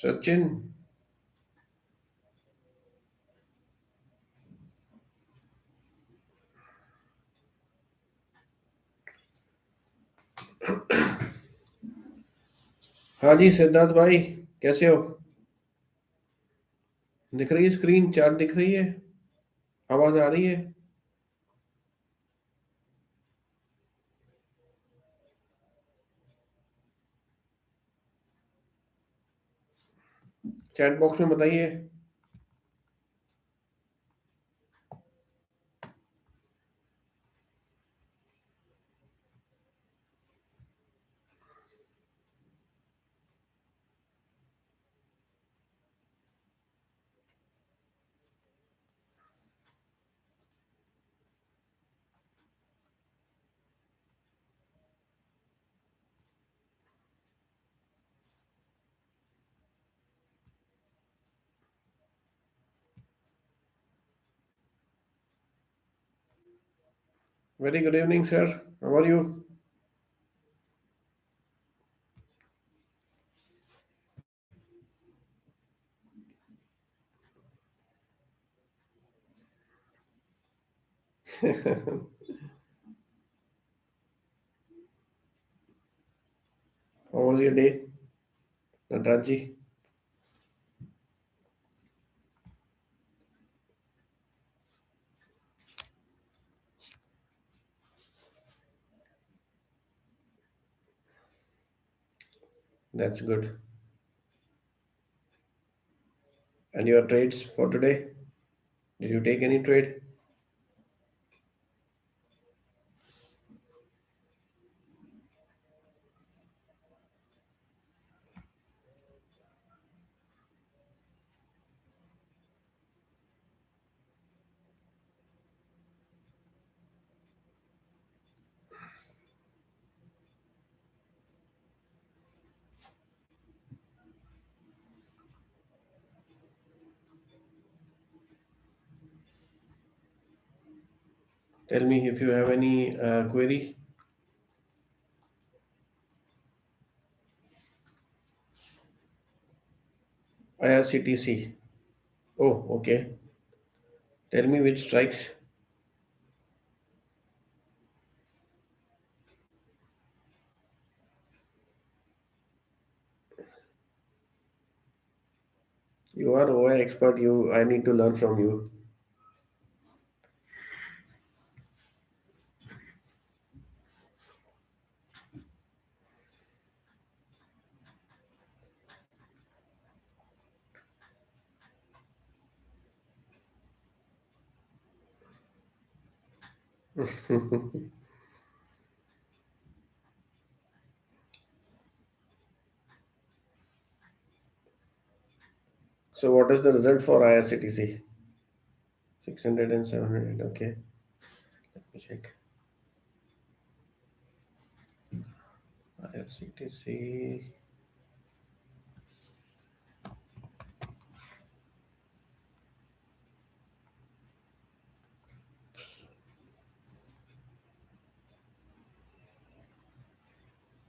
Sachin, हाँ जी सिद्धार्थ भाई, कैसे हो? दिख रही है स्क्रीन, चार्ट दिख रही है? आवाज आ रही है? चैट बॉक्स में बताइए। Very good evening sir, how are you? How was your day, Nataraj ji? That's good. And your trades for today, did you take any trade? Tell me if you have any query. IRCTC, oh okay, tell me which strikes. You are OI expert, you, I need to learn from you. So what is the result for IRCTC? 600 and 700. Okay, let me check. IRCTC.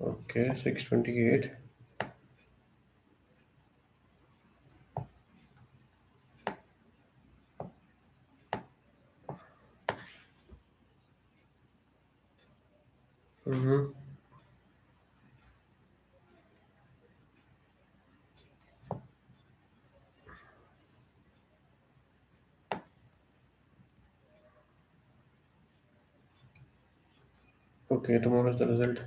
Okay, 628. Mm-hmm. Okay, tomorrow is the result.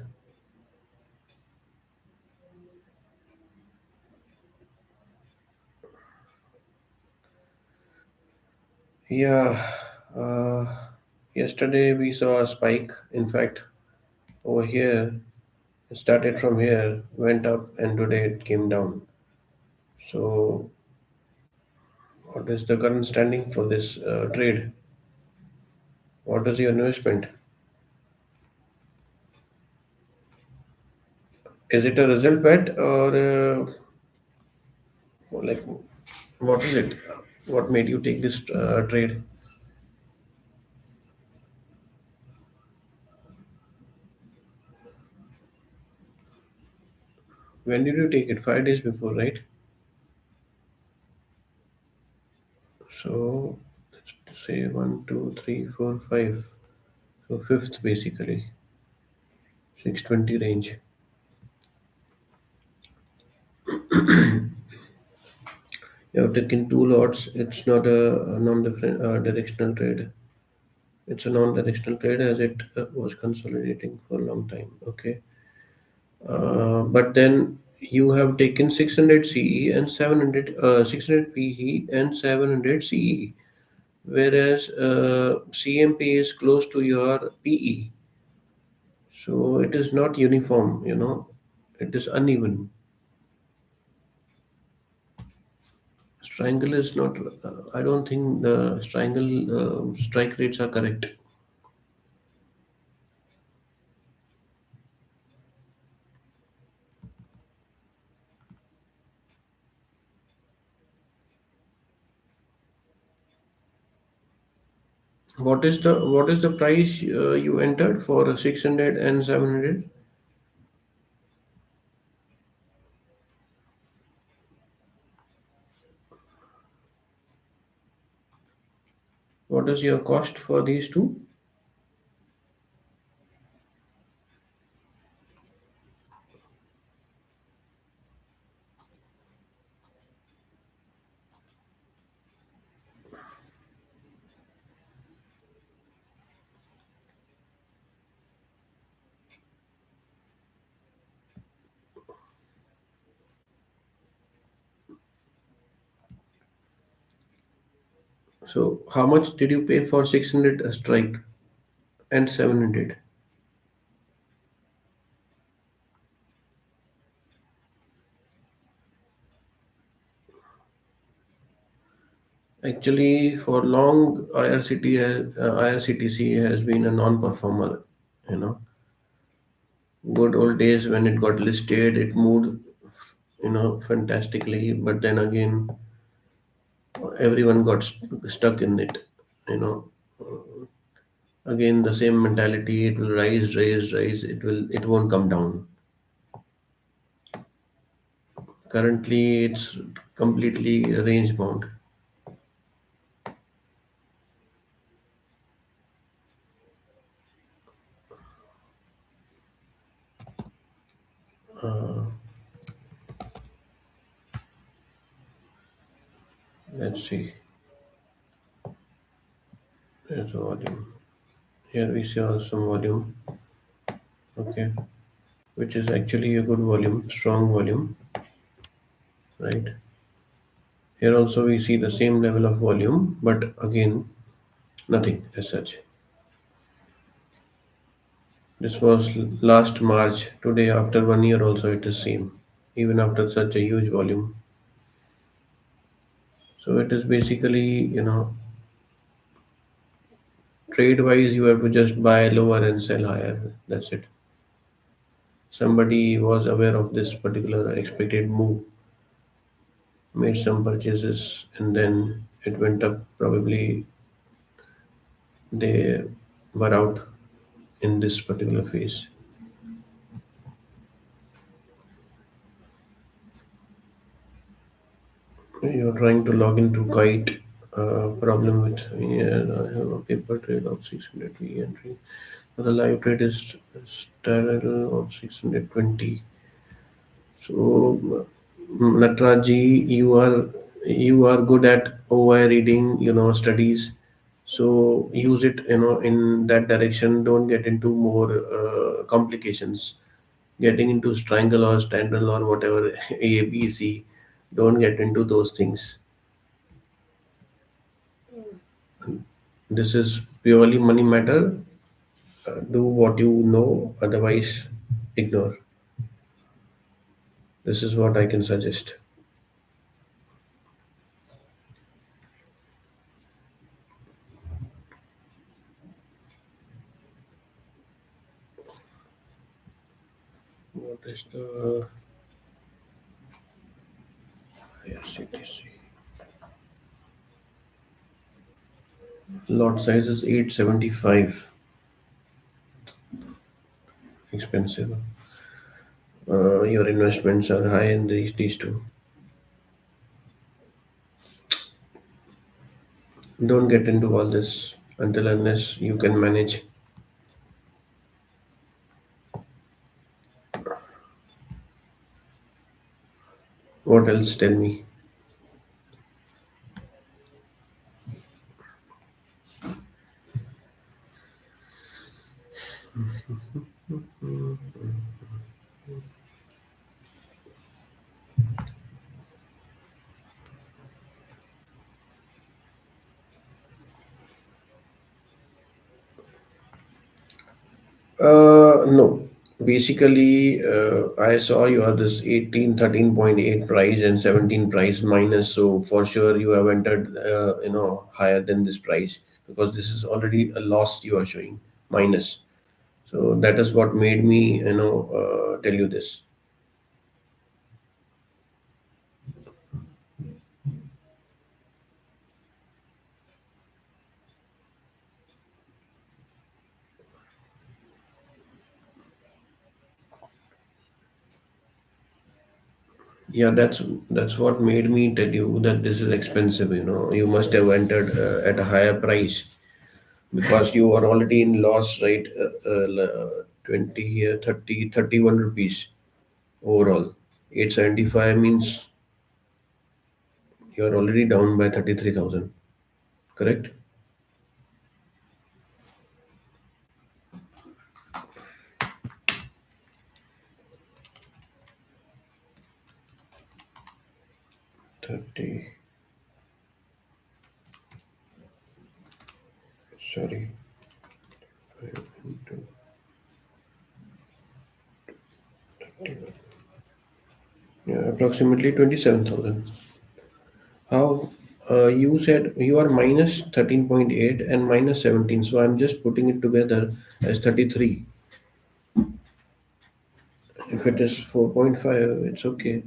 Yeah, yesterday we saw a spike. In fact, over here, it started from here, went up, and today it came down. So, what is the current standing for this trade? What is your investment? Is it a result bet or like what is it? What made you take this trade? When did you take it? 5 days before, right? So let's say one, two, three, four, five. So fifth basically, 620 range. You have taken two lots. It's not a non-different directional trade. It's a non-directional trade as it was consolidating for a long time. Okay. But then you have taken 600 CE and 700, 600 PE and 700 CE, whereas CMP is close to your PE. So it is not uniform, it is uneven. Strangle is not, I don't think the strangle strike rates are correct. What is the price you entered for 600 and 700? What is your cost for these two? So how much did you pay for 600 a strike and 700? Actually, for long, IRCTC has been a non-performer. You know, good old days when it got listed, it moved, fantastically. But then again, everyone got stuck in it. You know, again the same mentality. It will rise, rise, rise. It won't come down. Currently, it's completely range bound. Let's see. There's a volume. Here we see some volume. Okay, which is actually a good volume, strong volume, right? Here also we see the same level of volume, but again, nothing as such. This was last March. Today, after 1 year, also it is same, even after such a huge volume. So it is basically, trade wise, you have to just buy lower and sell higher. That's it. Somebody was aware of this particular expected move, made some purchases, and then it went up. Probably they were out in this particular phase. You're trying to log into Kite. Problem with yeah, I have a paper trade of 600 V entry. The live trade is straddle of 620. So Natraji, you are good at OI reading, studies. So use it, in that direction. Don't get into more complications. Getting into strangle or strangle or whatever A, B, C. Don't get into those things. This is purely money matter. Do what you know, otherwise ignore. This is what I can suggest. What is the IRCTC? Lot size is 875. Expensive. Your investments are high in these two. Don't get into all this until unless you can manage. What else? Tell me. No. Basically, I saw you are this 18, 13.8 price and 17 price minus. So for sure you have entered, higher than this price because this is already a loss you are showing minus. So that is what made me, tell you this. Yeah, that's what made me tell you that this is expensive. You must have entered at a higher price because you are already in loss, right? 20, 30, 31 rupees overall. 875 means you are already down by 33,000. Correct? 30. Sorry. 5 into 31. Yeah, approximately 27,000. How you said you are minus 13.8 and minus 17, so I'm just putting it together as 33. If it is 4.5, it's okay.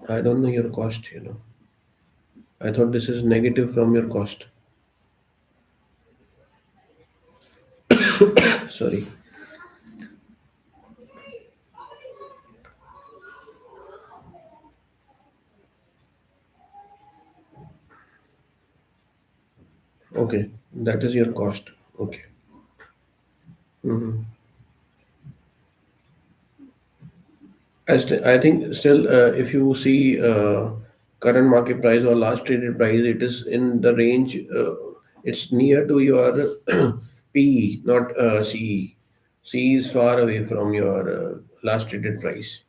I don't know your cost. I thought this is negative from your cost. Sorry. Okay, that is your cost. Okay. Mhm. I think still, if you see current market price or last traded price, it is in the range. It's near to your PE, not CE. CE is far away from your last traded price,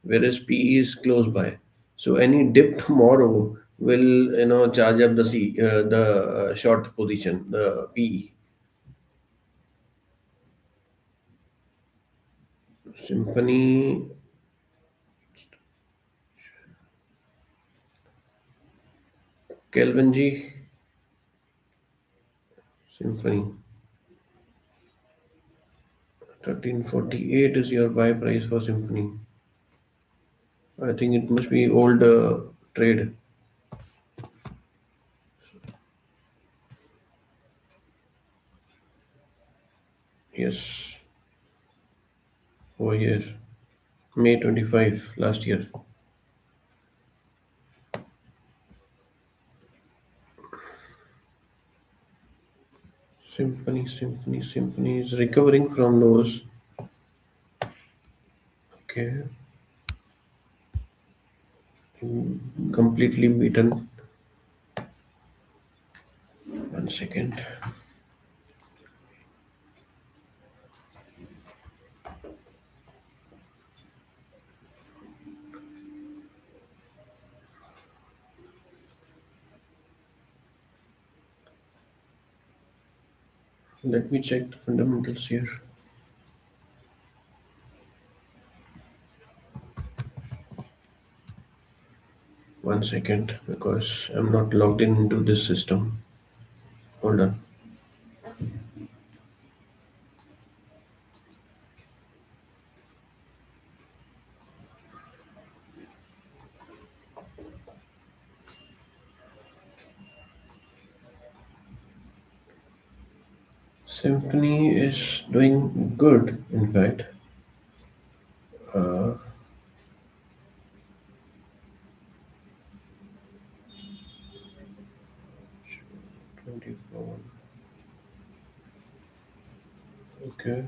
whereas PE is close by. So any dip tomorrow will charge up the short position, the PE. Symphony, Kelvin G, Symphony. 1348 is your buy price for Symphony. I think it must be old trade. Yes, over here. May 25 last year. Symphony is recovering from those. Okay, completely beaten. 1 second. Let me check the fundamentals here. 1 second, because I'm not logged in into this system. Hold on. Symphony is doing good, in fact. Uh, 24. Okay.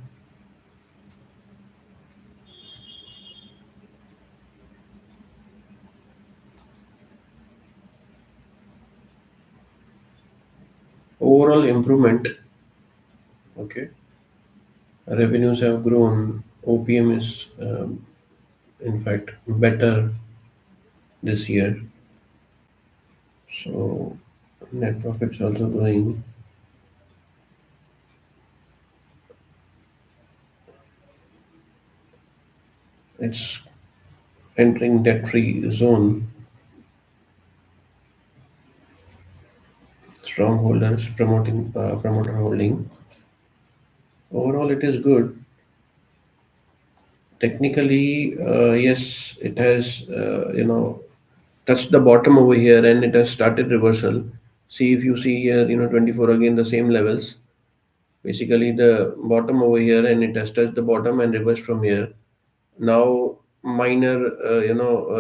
Overall improvement. Okay. Revenues have grown. OPM is, in fact, better this year. So net profits also growing. It's entering debt-free zone. Strong holders promoting promoter holding. Overall, it is good. Technically, yes, it has touched the bottom over here and it has started reversal. See if you see here, 24 again the same levels. Basically, the bottom over here and it has touched the bottom and reversed from here. Now minor,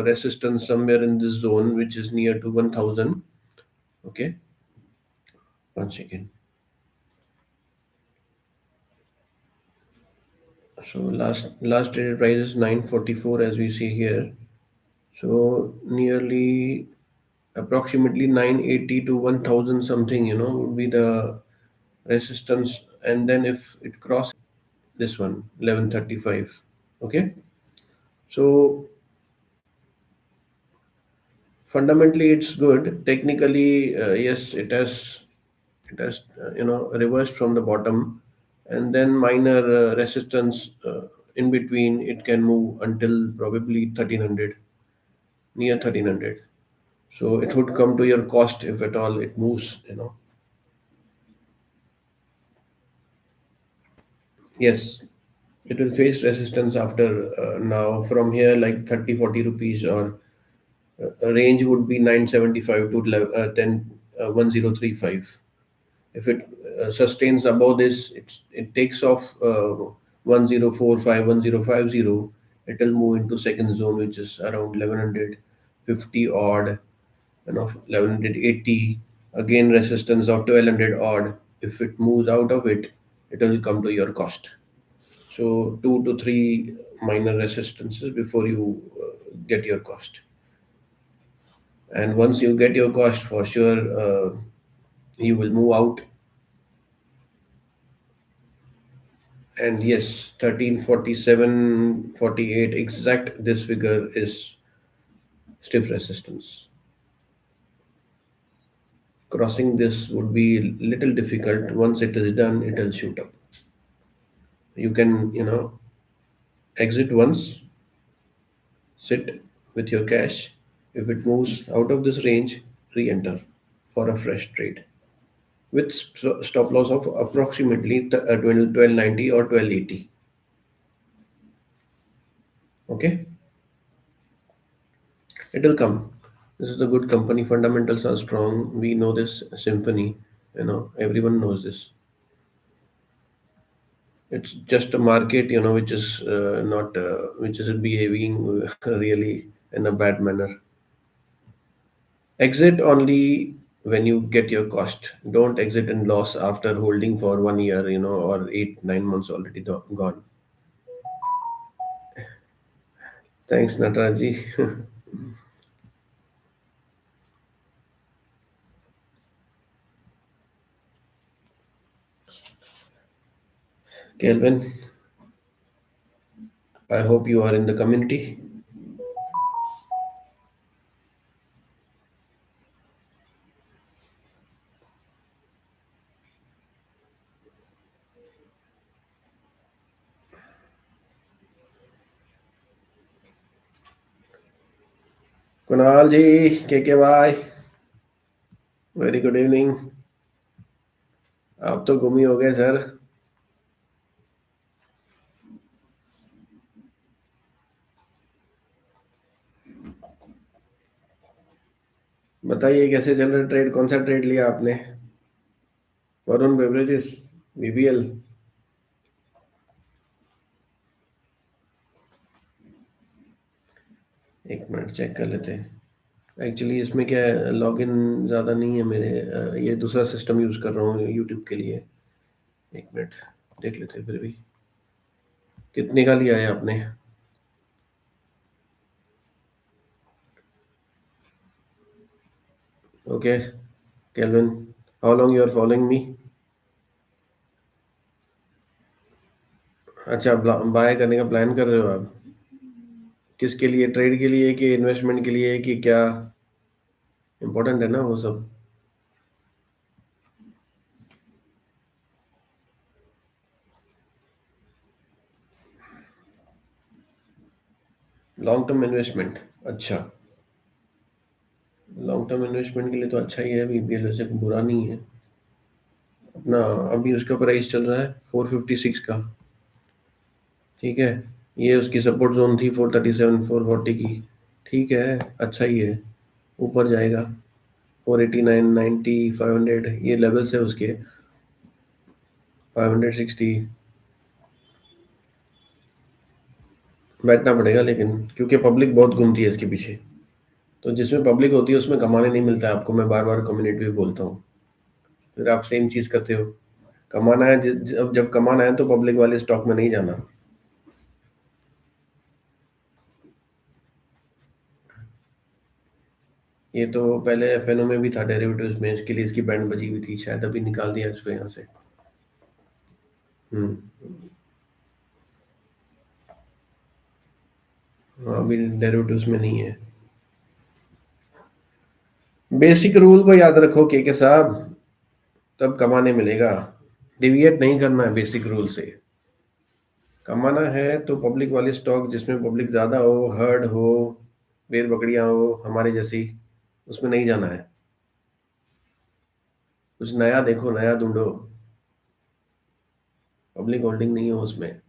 resistance somewhere in this zone which is near to 1000. Okay, once again. So last traded price is 944 as we see here. So nearly approximately 980 to 1000 something, would be the resistance. And then if it crosses this one, 1135. Okay. So fundamentally it's good. Technically, yes, it has reversed from the bottom, and then minor resistance in between. It can move until probably 1300, near 1300. So it would come to your cost if at all it moves. Yes, it will face resistance after now from here, like 30-40 rupees, or a range would be 975 to 10 1035. If it sustains above this, it takes off 1045, 1050. It will move into second zone, which is around 1150 odd, 1180. Again, resistance of 1200 odd. If it moves out of it, it will come to your cost. So two to three minor resistances before you get your cost. And once you get your cost, for sure, you will move out. And yes, 1347.48 exact, this figure is stiff resistance. Crossing this would be little difficult. Once it is done, it will shoot up. You can, exit once, sit with your cash. If it moves out of this range, re-enter for a fresh trade with stop loss of approximately 1290 or 1280. Okay, it will come. This is a good company. Fundamentals are strong. We know this Symphony. Everyone knows this. It's just a market, which is not, which is behaving really in a bad manner. Exit only when you get your cost. Don't exit in loss after holding for 1 year, or 8 9 months already gone. Thanks, Nataraji. Kelvin, I hope you are in the community. Kunal ji, KKY, very good evening. आप तो गुम ही हो गए sir. बताइए कैसे चल रहा trade, कौन सा ट्रेड लिया आपने? Varun beverages, BBL. एक मिनट चेक कर लेते हैं. एक्चुअली इसमें क्या है, लॉगिन ज़्यादा नहीं है मेरे, ये दूसरा सिस्टम यूज़ कर रहा हूँ यूट्यूब के लिए। एक मिनट, देख लेते हैं फिर भी। कितने का लिया है आपने? Okay Kelvin, how long you are following me? अच्छा, बाय करने का प्लान कर रहे हो आप? किसके लिए, ट्रेड के लिए कि इन्वेस्टमेंट के लिए कि क्या? इम्पोर्टेंट है ना वो सब। लॉन्ग टर्म इन्वेस्टमेंट, अच्छा। लॉन्ग टर्म इन्वेस्टमेंट के लिए तो अच्छा ही है, बीबीएल वैसे बुरा नहीं है अपना। अभी उसका प्राइस चल रहा है 456 का। ठीक है, ये उसकी सपोर्ट जोन थी 437 440 की। ठीक है, अच्छा ही है, ऊपर जाएगा। 489 90 500 ये लेवल्स है उसके। 560। बैठना पड़ेगा लेकिन, क्योंकि पब्लिक बहुत घूमती है इसके पीछे। तो जिसमें पब्लिक होती है उसमें कमाने नहीं मिलता है आपको, मैं बार बार कम्युनिटी में बोलता हूँ। फिर आप सेम चीज करते हो। कमाना है, जब जब कमाना है तो पब्लिक वाले स्टॉक में नहीं जाना। ये तो पहले एफएनओ में भी था, डेरिवेटिव्स में, इसके लिए इसकी बैंड बजी हुई थी, शायद अभी निकाल दिया इसको यहाँ से। हम्म। हाँ, अभी डेरिवेटिव्स में नहीं है। बेसिक रूल को याद रखो के साहब, तब कमाने मिलेगा। डिविएट नहीं करना है बेसिक रूल से। कमाना है तो पब्लिक वाले स्टॉक जिसमें पब्लिक ज्यादा हो, हर्ड हो, भेड़ बकरियां हो हमारे जैसी, उसमें नहीं जाना है। कुछ नया देखो, नया ढूंढो। पब्लिक होल्डिंग नहीं हो उसमें।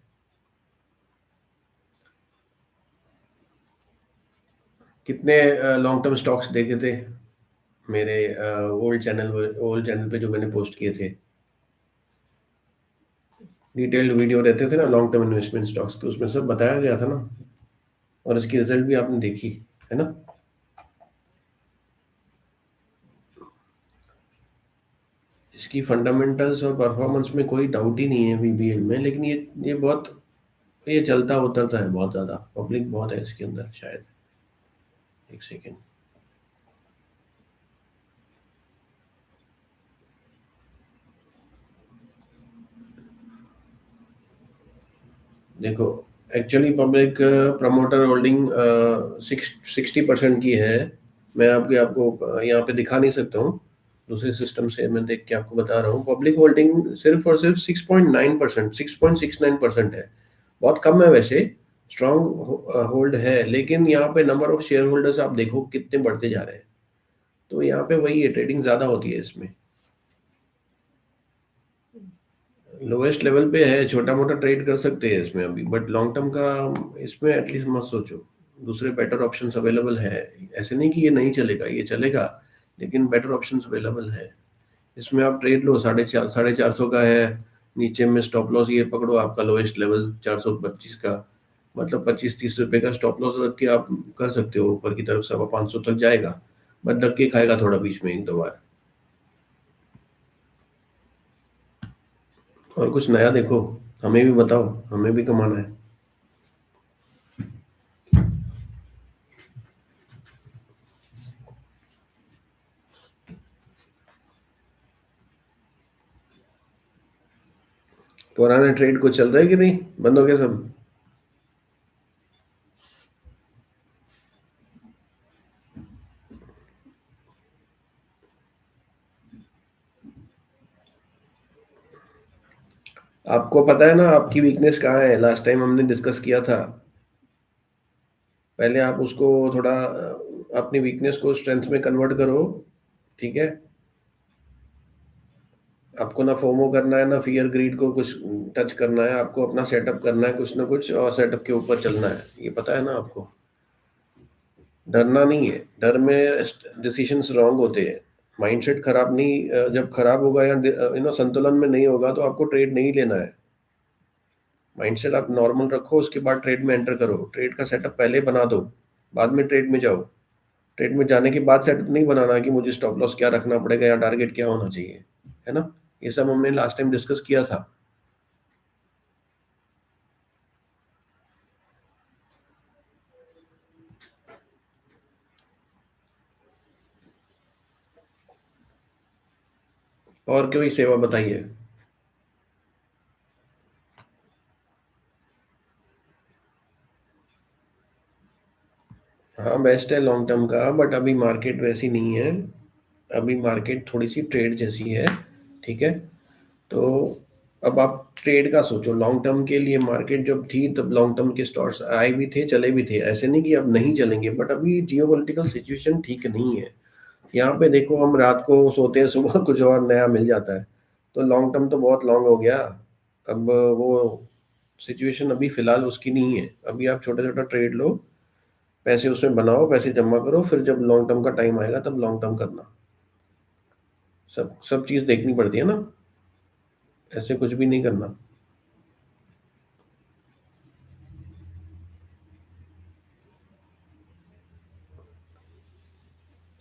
कितने लॉन्ग टर्म स्टॉक्स देखे थे मेरे ओल्ड चैनल पे जो मैंने पोस्ट किए थे? डिटेल्ड वीडियो रहते थे ना लॉन्ग टर्म इन्वेस्टमेंट स्टॉक्स के, उसमें सब बताया गया था ना। और इसकी रिजल्ट भी आपने देखी है ना। इसकी फंडामेंटल्स और परफॉर्मेंस में कोई डाउट ही नहीं है बीबीएल में, लेकिन ये बहुत, ये चलता उतरता है बहुत ज़्यादा, पब्लिक बहुत है इसके अंदर शायद। एक सेकेंड। देखो, एक्चुअली पब्लिक प्रमोटर होल्डिंग 60% की है। मैं आपको यहाँ पे दिखा नहीं सकता हूँ, दूसरे सिस्टम से मैं देख के आपको बता रहा हूँ। पब्लिक होल्डिंग सिर्फ और सिर्फ 6.9%, 6.69% है। बहुत कम है वैसे, स्ट्रांग होल्ड है, लेकिन यहाँ पे नंबर ऑफ शेयर होल्डर्स आप देखो कितने बढ़ते जा रहे हैं। तो यहाँ पे वही है, ट्रेडिंग ज़्यादा होती है इसमें। लोएस्ट लेवल पे है, छोटा मोटा ट्रेड कर सकते हैं इसमें अभी, बट लॉन्ग टर्म का इसमें एटलीस्ट मत सोचो। दूसरे बेटर ऑप्शंस अवेलेबल है। ऐसे नहीं कि ये नहीं चलेगा, ये चलेगा, लेकिन बेटर ऑप्शंस अवेलेबल है। इसमें आप ट्रेड लो, 450 का है। नीचे में स्टॉप लॉस ये पकड़ो, आपका लोएस्ट लेवल 425 का, मतलब 25-30 रुपए का स्टॉप लॉस रख के आप कर सकते हो। ऊपर की तरफ 550 तक जाएगा, बट धक्के खाएगा थोड़ा बीच में एक दो बार। और कुछ नया देखो, हमें भी बताओ, हमें भी कमाना है। पुराने ट्रेड को चल रहा है कि नहीं, बंद हो गया सब? आपको पता है ना आपकी वीकनेस कहाँ है, लास्ट टाइम हमने डिस्कस किया था। पहले आप उसको थोड़ा अपनी वीकनेस को स्ट्रेंथ में कन्वर्ट करो। ठीक है। आपको ना फोमो करना है, ना फियर ग्रीड को कुछ टच करना है, आपको अपना सेटअप करना है कुछ ना कुछ, और सेटअप के ऊपर चलना है, ये पता है ना आपको। डरना नहीं है, डर में डिसीजंस रॉन्ग होते हैं। माइंडसेट खराब नहीं, जब खराब होगा या संतुलन में नहीं होगा तो आपको ट्रेड नहीं लेना है। माइंडसेट आप नॉर्मल रखो, उसके बाद ट्रेड में एंटर करो, ट्रेड का सेटअप पहले बना दो, बाद में ट्रेड में जाओ। ट्रेड में जाने के बाद सेट नहीं बनाना कि मुझे स्टॉप लॉस क्या रखना पड़ेगा या टारगेट क्या होना चाहिए, है ना? ये सब हमने लास्ट टाइम डिस्कस किया था। और कोई सेवा बताइए। हाँ, बेस्ट है लॉन्ग टर्म का, बट अभी मार्केट वैसी नहीं है। अभी मार्केट थोड़ी सी ट्रेड जैसी है। ठीक है। तो अब आप ट्रेड का सोचो, लॉन्ग टर्म के लिए मार्केट जब थी तब लॉन्ग टर्म के स्टॉक्स आए भी थे, चले भी थे, ऐसे नहीं कि अब नहीं चलेंगे, बट अभी जियोपॉलिटिकल सिचुएशन ठीक नहीं है। यहाँ पे देखो, हम रात को सोते हैं, सुबह कुछ और नया मिल जाता है। तो लॉन्ग टर्म तो बहुत लॉन्ग हो गया। अब वो सिचुएशन अभी फिलहाल उसकी नहीं है। अभी आप छोटा छोटा ट्रेड लो, पैसे उसमें बनाओ, पैसे जमा करो, फिर जब लॉन्ग टर्म का टाइम आएगा तब लॉन्ग टर्म करना। सब सब चीज़ देखनी पड़ती है ना, ऐसे कुछ भी नहीं करना।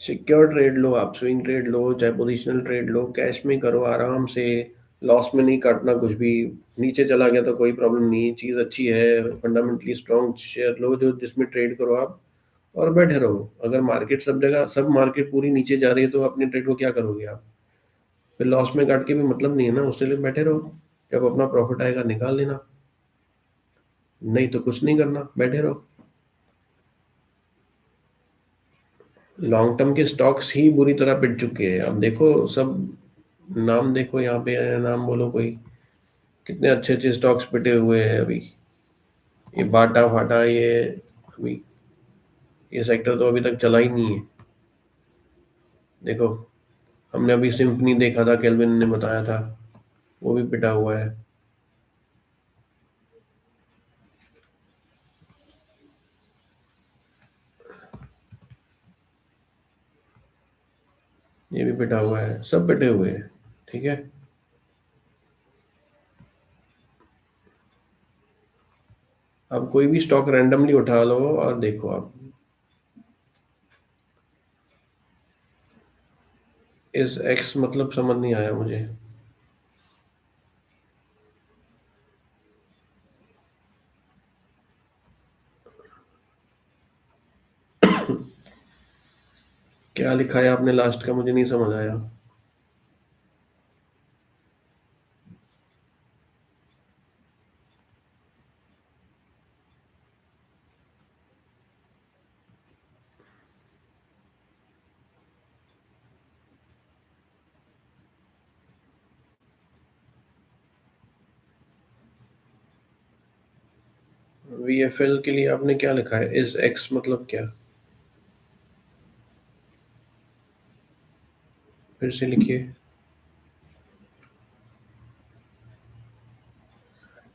सिक्योर ट्रेड लो, आप स्विंग ट्रेड लो, चाहे पोजिशनल ट्रेड लो, कैश में करो आराम से। लॉस में नहीं काटना कुछ भी। नीचे चला गया तो कोई प्रॉब्लम नहीं, चीज़ अच्छी है, फंडामेंटली स्ट्रॉन्ग शेयर लो जो जिसमें ट्रेड करो आप, और बैठे रहो। अगर मार्केट सब जगह, सब मार्केट पूरी नीचे जा रही है तो अपने ट्रेड को क्या करोगे आप? फिर लॉस में काट के भी मतलब नहीं है ना, उसके लिए बैठे रहो। जब अपना प्रॉफिट आएगा निकाल लेना, नहीं तो कुछ नहीं करना, बैठे रहो। लॉन्ग टर्म के स्टॉक्स ही बुरी तरह पिट चुके हैं, अब देखो सब। नाम देखो यहाँ पे, नाम बोलो कोई। कितने अच्छे अच्छे स्टॉक्स पिटे हुए हैं अभी। ये बाटा फाटा, ये अभी, ये सेक्टर तो अभी तक चला ही नहीं है। देखो, हमने अभी सिम्फनी देखा था, केल्विन ने बताया था, वो भी पिटा हुआ है। ये भी पिटा हुआ है, सब पिटे हुए हैं। ठीक है। अब कोई भी स्टॉक रैंडमली उठा लो और देखो आप। इस एक्स मतलब समझ नहीं आया मुझे। क्या लिखा है आपने लास्ट का, मुझे नहीं समझ आया। वीएफएल के लिए आपने क्या लिखा है, इस एक्स मतलब क्या? फिर से लिखिए।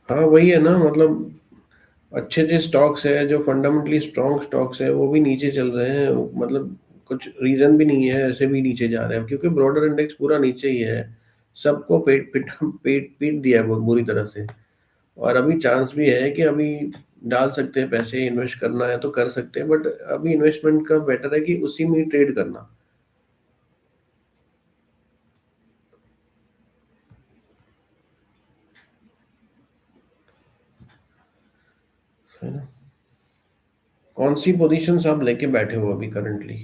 हाँ वही है ना, मतलब अच्छे अच्छे स्टॉक्स है जो फंडामेंटली स्ट्रॉन्ग स्टॉक्स है, वो भी नीचे चल रहे हैं। मतलब कुछ रीजन भी नहीं है, ऐसे भी नीचे जा रहे हैं क्योंकि ब्रॉडर इंडेक्स पूरा नीचे ही है। सबको पेट पीट पेट पीट दिया है बहुत बुरी तरह से। और अभी चांस भी है कि अभी डाल सकते हैं पैसे, इन्वेस्ट करना है तो कर सकते हैं, बट अभी इन्वेस्टमेंट का बेटर है कि उसी में ट्रेड करना, है ना? कौन सी पोजीशंस आप लेके बैठे हो अभी करंटली?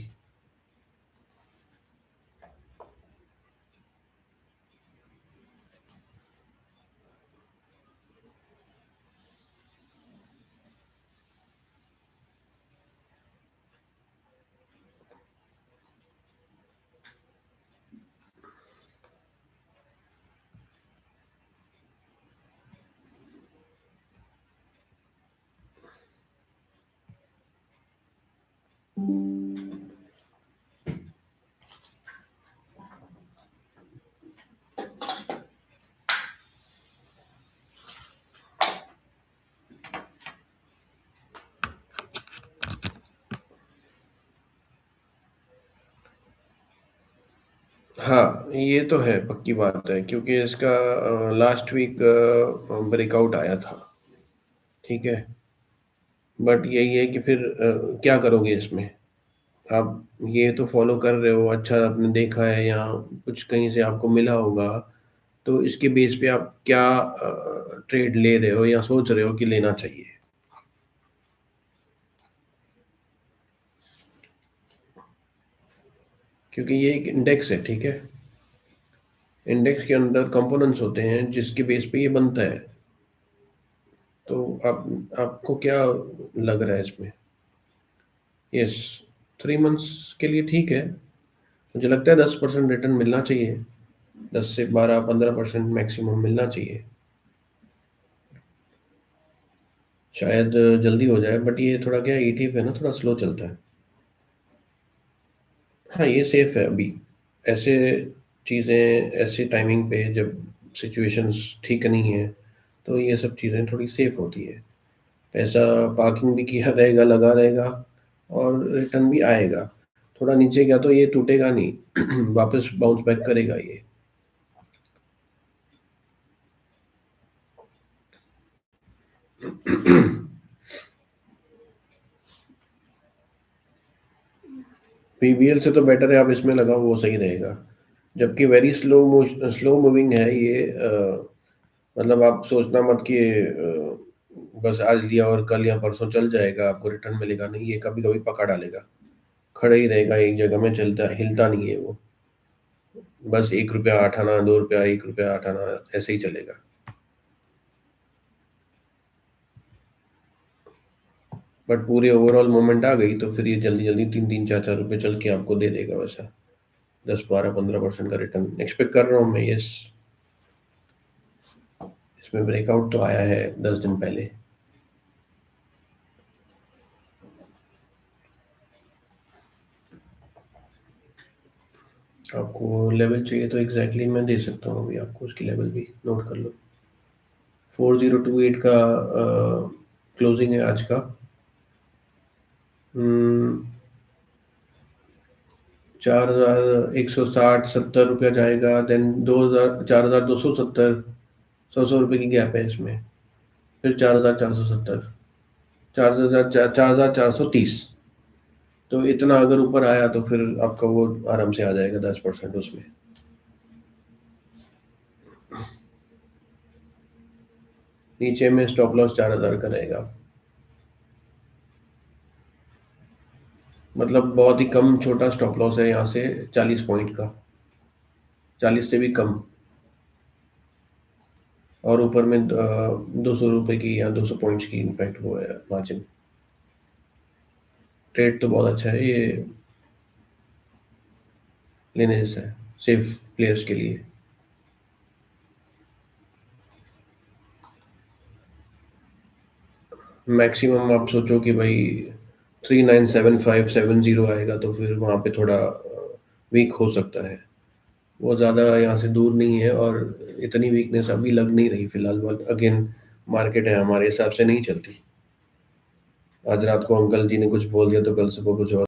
हाँ, ये तो है, पक्की बात है, क्योंकि इसका लास्ट वीक ब्रेकआउट आया था। ठीक है। बट यही है कि फिर क्या करोगे इसमें? आप ये तो फॉलो कर रहे हो, अच्छा आपने देखा है या कुछ कहीं से आपको मिला होगा, तो इसके बेस पे आप क्या ट्रेड ले रहे हो या सोच रहे हो कि लेना चाहिए? क्योंकि ये एक इंडेक्स है, ठीक है? इंडेक्स के अंदर कंपोनेंट्स होते हैं जिसके बेस पे ये बनता है। तो आप आपको क्या लग रहा है इसमें? यस, 3 मंथ्स के लिए ठीक है। मुझे लगता है 10% रिटर्न मिलना चाहिए। 10 से 12 15% मैक्सिमम मिलना चाहिए। शायद जल्दी हो जाए, बट ये थोड़ा क्या ईटीएफ है ना, थोड़ा स्लो चलता है। हाँ, ये सेफ है अभी। ऐसे चीज़ें ऐसे टाइमिंग पे जब सिचुएशंस ठीक नहीं है, तो ये सब चीज़ें थोड़ी सेफ होती है। पैसा पार्किंग भी किया रहेगा, लगा रहेगा, और रिटर्न भी आएगा। थोड़ा नीचे गया तो ये टूटेगा नहीं वापस बाउंस बैक करेगा ये। पीबीएल से तो बेटर है आप इसमें लगाओ, वो सही रहेगा। जबकि वेरी स्लो मूविंग है ये। मतलब आप सोचना मत कि बस आज लिया और कल या परसों चल जाएगा, आपको रिटर्न मिलेगा, नहीं, ये कभी कभी पका डालेगा। खड़े ही रहेगा एक जगह में, चलता हिलता नहीं है वो। बस 1 रुपया 8 आना, 2 रुपया, 1 रुपया 8 आना, ऐसे ही चलेगा। बट पूरी ओवरऑल मूवमेंट आ गई तो फिर ये जल्दी जल्दी 3 3 4 4 रुपये चल के आपको दे देगा वैसा। 10 12 15% का रिटर्न एक्सपेक्ट कर रहा हूँ मैं, यस। इसमें ब्रेकआउट तो आया है 10 दिन पहले। आपको लेवल चाहिए तो एग्जैक्टली मैं दे सकता हूँ अभी आपको, उसकी लेवल भी नोट कर लो। 4028 का क्लोजिंग है आज का। 4160 70 रुपया जाएगा, देन 2000 4270। 100 100 रुपये की गैप है इसमें। फिर 4470। 4430। तो इतना अगर ऊपर आया तो फिर आपका वो आराम से आ जाएगा 10% उसमें। नीचे में स्टॉप लॉस 4000 का रहेगा। मतलब बहुत ही कम छोटा स्टॉप लॉस है यहाँ से, 40 पॉइंट का। 40 से भी कम। और ऊपर में 200 रुपये की या 200 पॉइंट्स की इनफैक्ट वो है मार्जिन। ट्रेड तो बहुत अच्छा है ये, लेने जैसा है, सेफ प्लेयर्स के लिए। मैक्सिमम आप सोचो कि भाई 397570 आएगा, तो फिर वहाँ पे थोड़ा वीक हो सकता है। वो ज़्यादा यहाँ से दूर नहीं है, और इतनी वीकनेस अभी लग नहीं रही फिलहाल। बट अगेन, मार्केट है, हमारे हिसाब से नहीं चलती। आज रात को अंकल जी ने कुछ बोल दिया तो कल सुबह कुछ और